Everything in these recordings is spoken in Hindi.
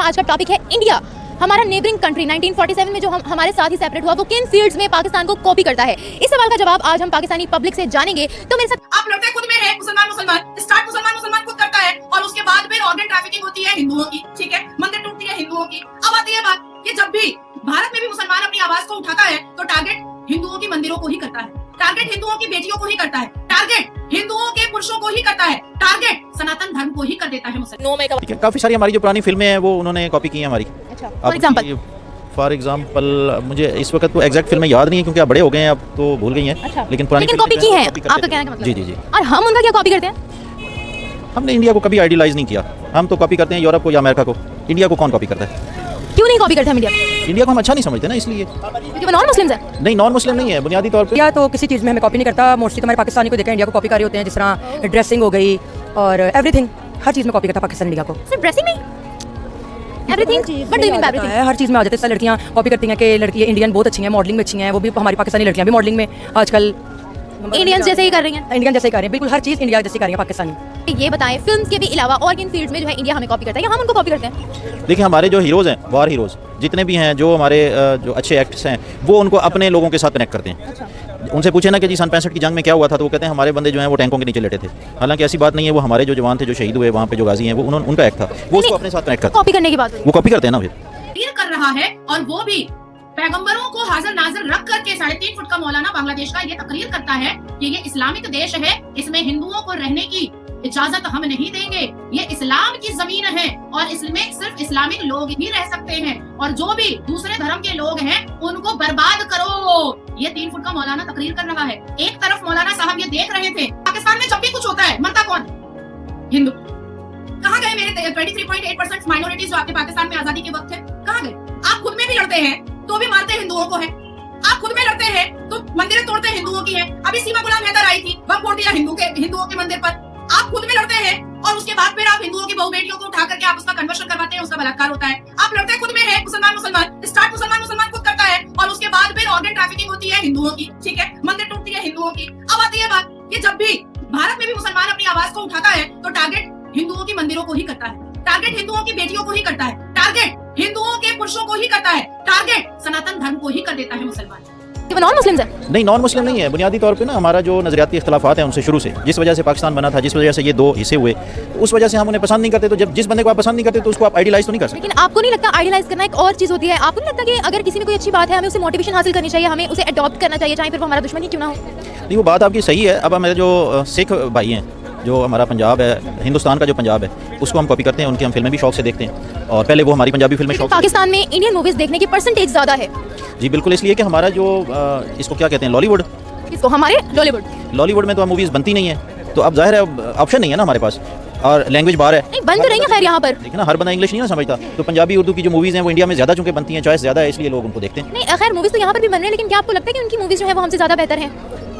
हमारा आज का टॉपिक है इंडिया। हमारा नेबरिंग कंट्री 1947 में जो हमारे साथ ही सेपरेट हुआ, वो किन फील्ड्स में पाकिस्तान को कॉपी करता है। इस सवाल का जवाब आज हम पाकिस्तानी पब्लिक से जानेंगे। तो मेरे साथ आप लड़ते खुद में है मुसलमान स्टार्ट मुसलमान खुद करता है और उसके बाद फिर ऑर्गन ट्रैफिकिंग होती है हिंदुओं की, ठीक है, मंदिर टूटती है हिंदुओं की। अब आती है बात कि जब भी भारत में भी मुसलमान अपनी आवाज को उठाता है तो टारगेट हिंदुओं की मंदिरों को ही करता है, टारगेट हिंदुओं की बेटियों को ही करता है, टारगेट हिंदुओं के पुरुषों को ही करता है, टारगेट सनातन धर्म को ही कर देता है मुसलमान। काफी सारी हमारी जो पुरानी फिल्में हैं वो उन्होंने कॉपी की हैं हमारी। फॉर एग्जाम्पल मुझे इस वक्त तो एग्जैक्ट फिल्में याद नहीं है क्योंकि आप बड़े हो गए हैं, अब तो भूल गई हैं। लेकिन पुरानी कॉपी की है, आपका कहने का मतलब। जी जी जी। और हम उनका क्या कॉपी करते हैं? हमने इंडिया को कभी आइडियलाइज नहीं किया। हम तो कॉपी करते हैं यूरोप को या अमेरिका को। इंडिया को कौन कॉपी करता है? क्यों नहीं कॉपी करते हम इंडिया? इंडिया को हम अच्छा नहीं समझते ना, इसलिए। क्योंकि वो नॉन मुस्लिम्स हैं? नहीं, नॉन मुस्लिम नहीं है बुनियादी तौर पे। इंडिया तो किसी चीज़ में हमें कॉपी नहीं करता। मोस्टली तो हमारे पाकिस्तानी को देखा इंडिया को कॉपी कर रहे होते हैं, जिस तरह ड्रेसिंग हो गई और एवरीथिंग, हर चीज़ में कॉपी करता पाकिस्तान इंडिया को। सिर्फ ड्रेसिंग नहीं, everything, but do you mean everything? हर चीज़ में आ जाते हैं। लड़कियाँ कॉपी करती हैं कि लड़की इंडियन बहुत अच्छी हैं, मॉडलिंग में अच्छी हैं। वो भी हमारी पाकिस्तानी लड़कियाँ भी मॉडलिंग में आजकल इंडियंस जैसे ही कर रही हैं। इंडियन जैसे ही कर रहे हैं, बिल्कुल हर चीज़ इंडिया जैसी कर रही है पाकिस्तानी। ये बताएं, फिल्म्स के भी अलावा और किन फील्ड्स में जो है इंडिया हमें कॉपी करता है या हम उनको कॉपी करते हैं? देखिए, हमारे जो हीरोज़ हैं, वार हीरोज़ जितने भी हैं, जो हमारे जो अच्छे एक्टर्स हैं, वो उनको अपने लोगों के साथ कनेक्ट करते हैं। उनसे पूछे ना कि जी सन 65 की जंग में क्या हुआ था, तो वो कहते हैं हमारे बंदे जो हैं वो टैंकों के नीचे लेटे थे। हालांकि ऐसी बात नहीं है, वो हमारे जो जवान थे जो शहीद हुए वहाँ पे जो गाजी हैं, वो उनका एक्ट था, वो उसको अपने साथ कनेक्ट करते हैं। कॉपी करने की बात वो कॉपी करते हैं ना फिर कर रहा है और वो भी पैगंबरों को हाजिर नाजिर रख करके 3.5 फुट का मौलाना बांग्लादेश का ये तकरीर करता है कि ये इस्लामिक देश है, इसमें हिंदुओं को रहने की इजाजत हम नहीं देंगे, ये इस्लाम की जमीन है और इसमें सिर्फ इस्लामिक लोग ही रह सकते हैं और जो भी दूसरे धर्म के लोग हैं उनको बर्बाद करो। ये 3 फुट का मौलाना तकरीर कर रहा है। एक तरफ मौलाना साहब ये देख रहे थे, पाकिस्तान में जब भी कुछ होता है मरता कौन? हिंदू। कहाँ गए मेरे 23.8% माइनॉरिटीज जो आपके पाकिस्तान में आजादी के वक्त है? कहाँ गए? आप खुद में भी लड़ते हैं तो भी मारते हिंदुओं को है। आप खुद में लड़ते हैं तो मंदिरें तोड़ते हिंदुओं की है। अभी सीमा गुलाम हैदर आई थी, बम फोड़ दिया हिंदुओं के मंदिर पर। आप खुद में लड़ते हैं और उसके बाद फिर आप हिंदुओं की बहू बेटियों को उठा करके आप उसका कन्वर्शन करवाते हैं, उसका बलात्कार होता है। आप लड़ते खुद में है मुसलमान स्टार्ट मुसलमान खुद करता है और उसके बाद फिर ऑर्गन ट्रैफिकिंग होती है हिंदुओं की, ठीक है, मंदिर टूटती है हिंदुओं की। अब आती है बात कि जब भी भारत में भी मुसलमान अपनी आवाज को उठाता है तो टारगेट हिंदुओं की मंदिरों को ही करता है, टारगेट हिंदुओं की बेटियों को ही करता है, टारगेट हिंदुओं के पुरुषों को ही करता है, टारगेट सनातन धर्म को ही कर देता है मुसलमान। वो नॉन मुस्लिम्स हैं? नहीं, नॉन मुस्लिम नहीं है बुनियादी तौर पे ना। हमारा जो नजरियाती इख्तलाफात हैं उनसे शुरू से, जिस वजह से पाकिस्तान बना था, जिस वजह से ये 2 हिस्से हुए, उस वजह से हम उन्हें पसंद नहीं करते। तो जब जिस बंदे को आप पसंद नहीं करते तो उसको आप आइडियलाइज तो नहीं कर सकते। लेकिन आपको नहीं लगता आइडियलाइज करना एक और चीज होती है? आपको नहीं लगता कि अगर किसी में कोई अच्छी बात है हमें उसे मोटिवेशन हासिल करनी चाहिए, हमें उसे अडॉप्ट करना चाहिए, चाहे फिर वो हमारा दुश्मन ही क्यों ना हो? नहीं, वो बात आपकी सही है। अब हमारे जो सिख भाई हैं, जो हमारा पंजाब है, हिंदुस्तान का जो पंजाब है, उसको हम कॉपी करते हैं। उनकी हम फिल्में भी शौक से देखते हैं और पहले वो हमारी पंजाबी फिल्में शौक से। पाकिस्तान में इंडियन मूवीज देखने की परसेंटेज ज्यादा है? जी बिल्कुल, इसलिए कि हमारा जो इसको क्या कहते हैं, लॉलीवुड, इसको हमारे लॉलीवुड में तो मूवीज बनती नहीं है, तो अब जाहिर है ऑप्शन नहीं है ना हमारे पास, और लैंग्वेज बाहर है। नहीं, बन तो रही है खैर यहाँ पर, लेकिन ना हर बंदा इंग्लिश नहीं ना समझता, तो पंजाबी उर्दू की जो मूवीज हैं वो इंडिया में ज्यादा चूंकि बनती हैं, चॉइस ज्यादा है, इसलिए लोग उनको देखते हैं। नहीं खैर मूवीज तो यहाँ पर भी बन रही है, लेकिन क्या आपको लगता है कि उनकी मूवीज जो है वो हमसे ज्यादा बेहतर है?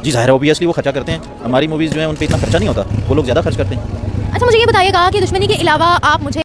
जी जाहिर है, ऑब्वियसली वो खर्चा करते हैं। हमारी मूवीज जो है उन पर इतना खर्चा नहीं होता, वो लोग ज्यादा खर्च करते हैं। अच्छा मुझे ये बताइएगा कि दुश्मनी के अलावा आप मुझे